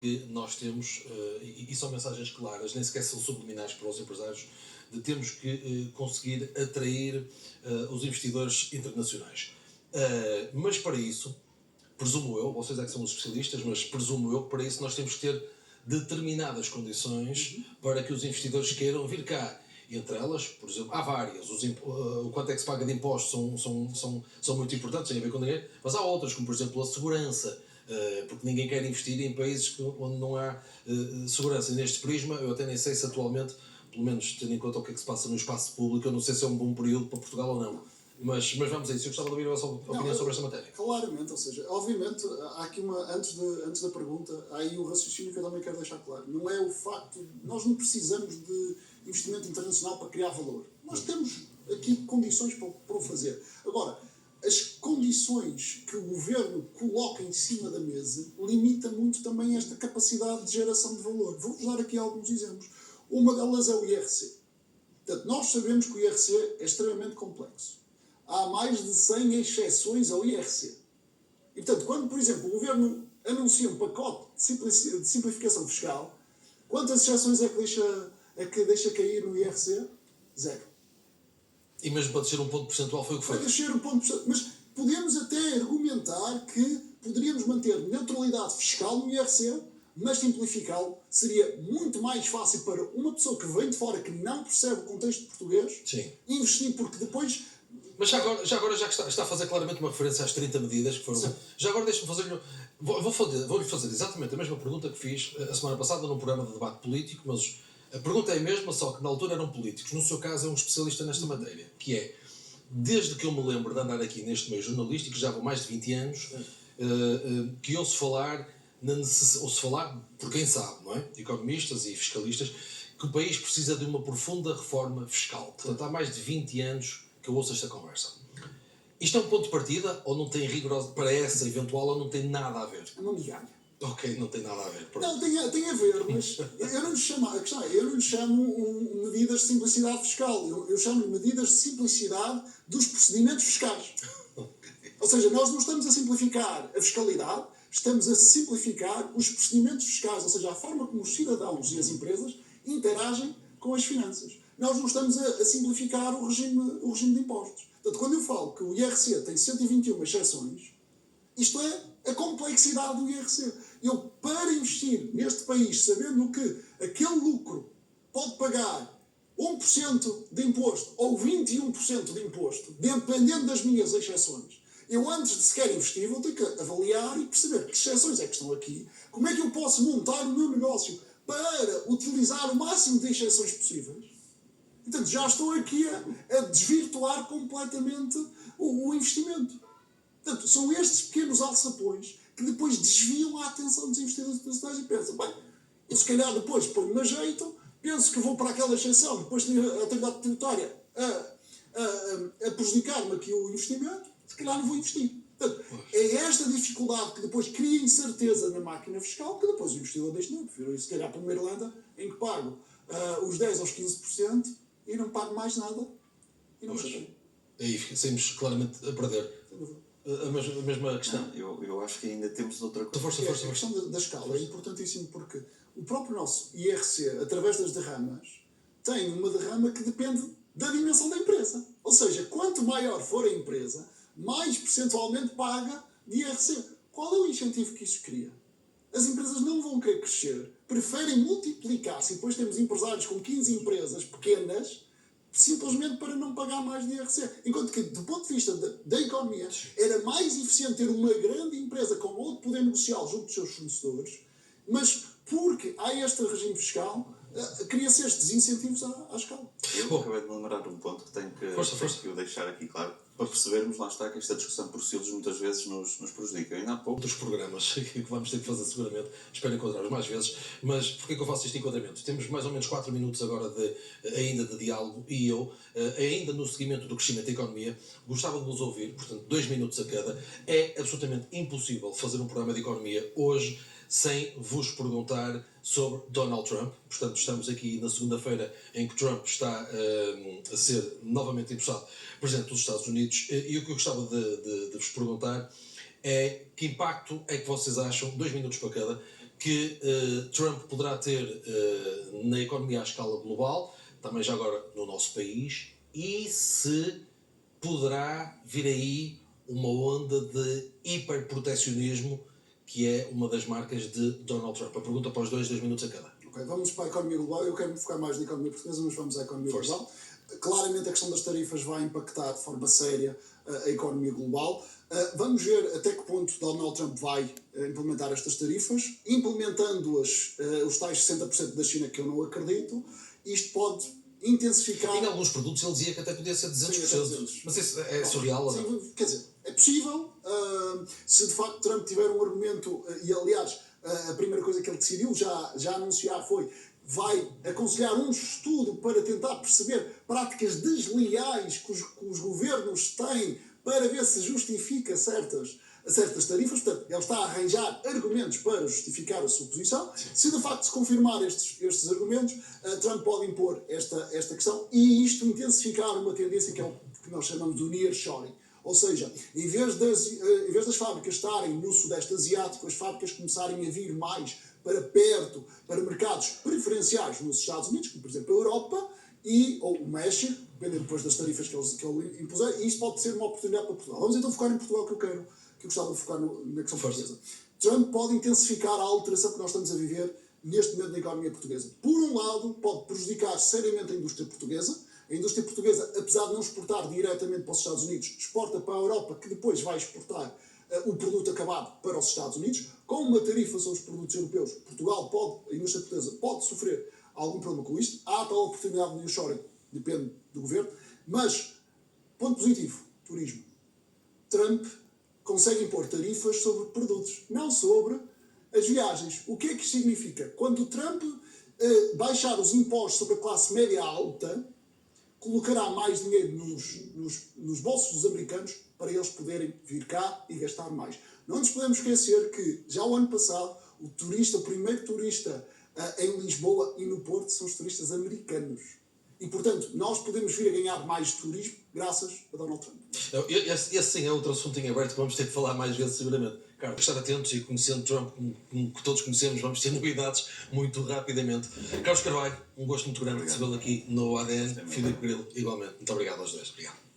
que nós temos, e são mensagens claras, nem sequer são subliminares para os empresários, de temos que conseguir atrair os investidores internacionais. Mas para isso, presumo eu, vocês é que são os especialistas, mas presumo eu que para isso nós temos que ter determinadas condições para que os investidores queiram vir cá. Entre elas, por exemplo, há várias. O quanto é que se paga de impostos são muito importantes, têm a ver com dinheiro, mas há outras, como por exemplo a segurança, porque ninguém quer investir em países onde não há segurança. E neste prisma, eu até nem sei se atualmente, pelo menos tendo em conta o que é que se passa no espaço público, eu não sei se é um bom período para Portugal ou não. Mas vamos a isso. Eu gostava de ouvir a vossa opinião sobre esta matéria. Claramente, ou seja, obviamente, há aqui antes da pergunta, há aí o raciocínio que eu também quero deixar claro. Não é o facto, nós não precisamos de investimento internacional para criar valor. Nós temos aqui condições para o fazer. Agora, as condições que o governo coloca em cima da mesa limitam muito também esta capacidade de geração de valor. Vou-vos dar aqui alguns exemplos. Uma delas é o IRC. Portanto, nós sabemos que o IRC é extremamente complexo. Há mais de 100 exceções ao IRC. E, portanto, quando, por exemplo, o governo anuncia um pacote de simplificação fiscal, quantas exceções é que deixa cair no IRC? Zero. E mesmo para descer um ponto percentual foi o que foi. Para descer um ponto percentual. Mas podemos até argumentar que poderíamos manter neutralidade fiscal no IRC, mas simplificá-lo seria muito mais fácil para uma pessoa que vem de fora, que não percebe o contexto português, Sim. investir, porque depois... Mas já que está a fazer claramente uma referência às 30 medidas que foram... Sim. Já agora deixe-me fazer-lhe... Vou-lhe fazer exatamente a mesma pergunta que fiz a semana passada num programa de debate político, mas a pergunta é a mesma, só que na altura eram políticos. No seu caso é um especialista nesta matéria, que é, desde que eu me lembro de andar aqui neste meio jornalístico, já vou mais de 20 anos, que ouço falar, por quem sabe, não é? Economistas e fiscalistas, que o país precisa de uma profunda reforma fiscal. Portanto, há mais de 20 anos que eu ouço esta conversa. Isto é um ponto de partida ou não tem rigoroso para essa eventual ou não tem nada a ver? É uma migalha. Ok, não tem nada a ver. Pronto. Não, tem a ver, mas eu não lhe chamo medidas de simplicidade fiscal. Eu chamo medidas de simplicidade dos procedimentos fiscais. Okay. Ou seja, nós não estamos a simplificar a fiscalidade, estamos a simplificar os procedimentos fiscais, ou seja, a forma como os cidadãos e as empresas interagem com as finanças. Nós não estamos a simplificar o regime de impostos. Portanto, quando eu falo que o IRC tem 121 exceções, isto é a complexidade do IRC. Eu, para investir neste país, sabendo que aquele lucro pode pagar 1% de imposto ou 21% de imposto, dependendo das minhas exceções, eu, antes de sequer investir, vou ter que avaliar e perceber que exceções é que estão aqui, como é que eu posso montar o meu negócio para utilizar o máximo de exceções possíveis. Portanto, já estou aqui a desvirtuar completamente o investimento. Portanto, são estes pequenos alçapões que depois desviam a atenção dos investidores internacionais e pensam, bem, eu se calhar depois ponho-me a jeito, penso que vou para aquela exceção, depois tenho a autoridade tributária a prejudicar-me aqui o investimento, se calhar não vou investir. Portanto, é esta dificuldade que depois cria incerteza na máquina fiscal, que depois o investidor diz, não, prefiro ir se calhar para uma Irlanda, em que pago os 10% aos 15% e não pago mais nada e não sei. Aí saímos claramente a perder. A mesma questão. Não, eu acho que ainda temos outra coisa. Força. A questão da escala é importantíssimo porque o próprio nosso IRC, através das derramas, tem uma derrama que depende da dimensão da empresa. Ou seja, quanto maior for a empresa, mais percentualmente paga de IRC. Qual é o incentivo que isso cria? As empresas não vão querer crescer, preferem multiplicar-se, e depois temos empresários com 15 empresas pequenas, simplesmente para não pagar mais de IRC. Enquanto que, do ponto de vista da economia, era mais eficiente ter uma grande empresa com outro poder negocial junto dos seus fornecedores, mas porque há este regime fiscal, cria-se estes incentivos à escala. Eu acabei de me lembrar de um ponto que tenho que o deixar aqui claro, para percebermos, lá está, que esta discussão por silos muitas vezes nos prejudica. Ainda há pouco... Outros programas que vamos ter que fazer seguramente, espero encontrar-os mais vezes, mas porquê que eu faço este enquadramento? Temos mais ou menos 4 minutos agora ainda de diálogo e eu, ainda no seguimento do crescimento da economia, gostava de vos ouvir, portanto 2 minutos a cada. É absolutamente impossível fazer um programa de economia hoje sem vos perguntar sobre Donald Trump. Portanto, estamos aqui na segunda-feira em que Trump está a ser novamente empossado Presidente dos Estados Unidos, e o que eu gostava de vos perguntar é que impacto é que vocês acham, 2 minutos para cada, que Trump poderá ter na economia à escala global, também já agora no nosso país, e se poderá vir aí uma onda de hiperprotecionismo, que é uma das marcas de Donald Trump. A pergunta para os 2 minutos a cada. Ok, vamos para a economia global. Eu quero me focar mais na economia portuguesa, mas vamos à economia global. Claramente a questão das tarifas vai impactar de forma séria a economia global. Vamos ver até que ponto Donald Trump vai implementar estas tarifas. Implementando-as, os tais 60% da China, que eu não acredito, isto pode intensificar... Em alguns produtos ele dizia que até podia ser 200%. Sim, mas isso é surreal ou não? Sim, quer dizer, é possível, se de facto Trump tiver um argumento, e aliás, a primeira coisa que ele decidiu já anunciar foi: vai aconselhar um estudo para tentar perceber práticas desleais que os governos têm para ver se justifica certas tarifas. Portanto, ele está a arranjar argumentos para justificar a sua posição. Se de facto se confirmar estes argumentos, Trump pode impor esta questão e isto intensificar uma tendência que é o que nós chamamos de nearshoring. Ou seja, em vez das fábricas estarem no Sudeste Asiático, as fábricas começarem a vir mais para perto, para mercados preferenciais nos Estados Unidos, como por exemplo a Europa ou o México, dependendo depois das tarifas que ele impuser, e isso pode ser uma oportunidade para Portugal. Vamos então focar em Portugal, que eu gostava de focar na questão portuguesa. Trump pode intensificar a alteração que nós estamos a viver neste momento na economia portuguesa. Por um lado, pode prejudicar seriamente a indústria portuguesa. A indústria portuguesa, apesar de não exportar diretamente para os Estados Unidos, exporta para a Europa, que depois vai exportar o produto acabado para os Estados Unidos. Com uma tarifa sobre os produtos europeus, a indústria portuguesa pode sofrer algum problema com isto. Há tal oportunidade de nearshoring, depende do governo. Mas, ponto positivo, turismo. Trump consegue impor tarifas sobre produtos, não sobre as viagens. O que é que isto significa? Quando Trump baixar os impostos sobre a classe média alta, colocará mais dinheiro nos bolsos dos americanos para eles poderem vir cá e gastar mais. Não nos podemos esquecer que, já o ano passado, o primeiro turista em Lisboa e no Porto são os turistas americanos. E, portanto, nós podemos vir a ganhar mais turismo graças a Donald Trump. Esse sim é outro assunto em aberto que vamos ter que falar mais vezes, seguramente. Carlos, estar atentos e conhecendo Trump, como todos conhecemos, vamos ter novidades muito rapidamente. Carlos Carvalho, um gosto muito grande recebê-lo aqui no ADN. Filipe Grilo, igualmente. Muito obrigado aos dois. Obrigado.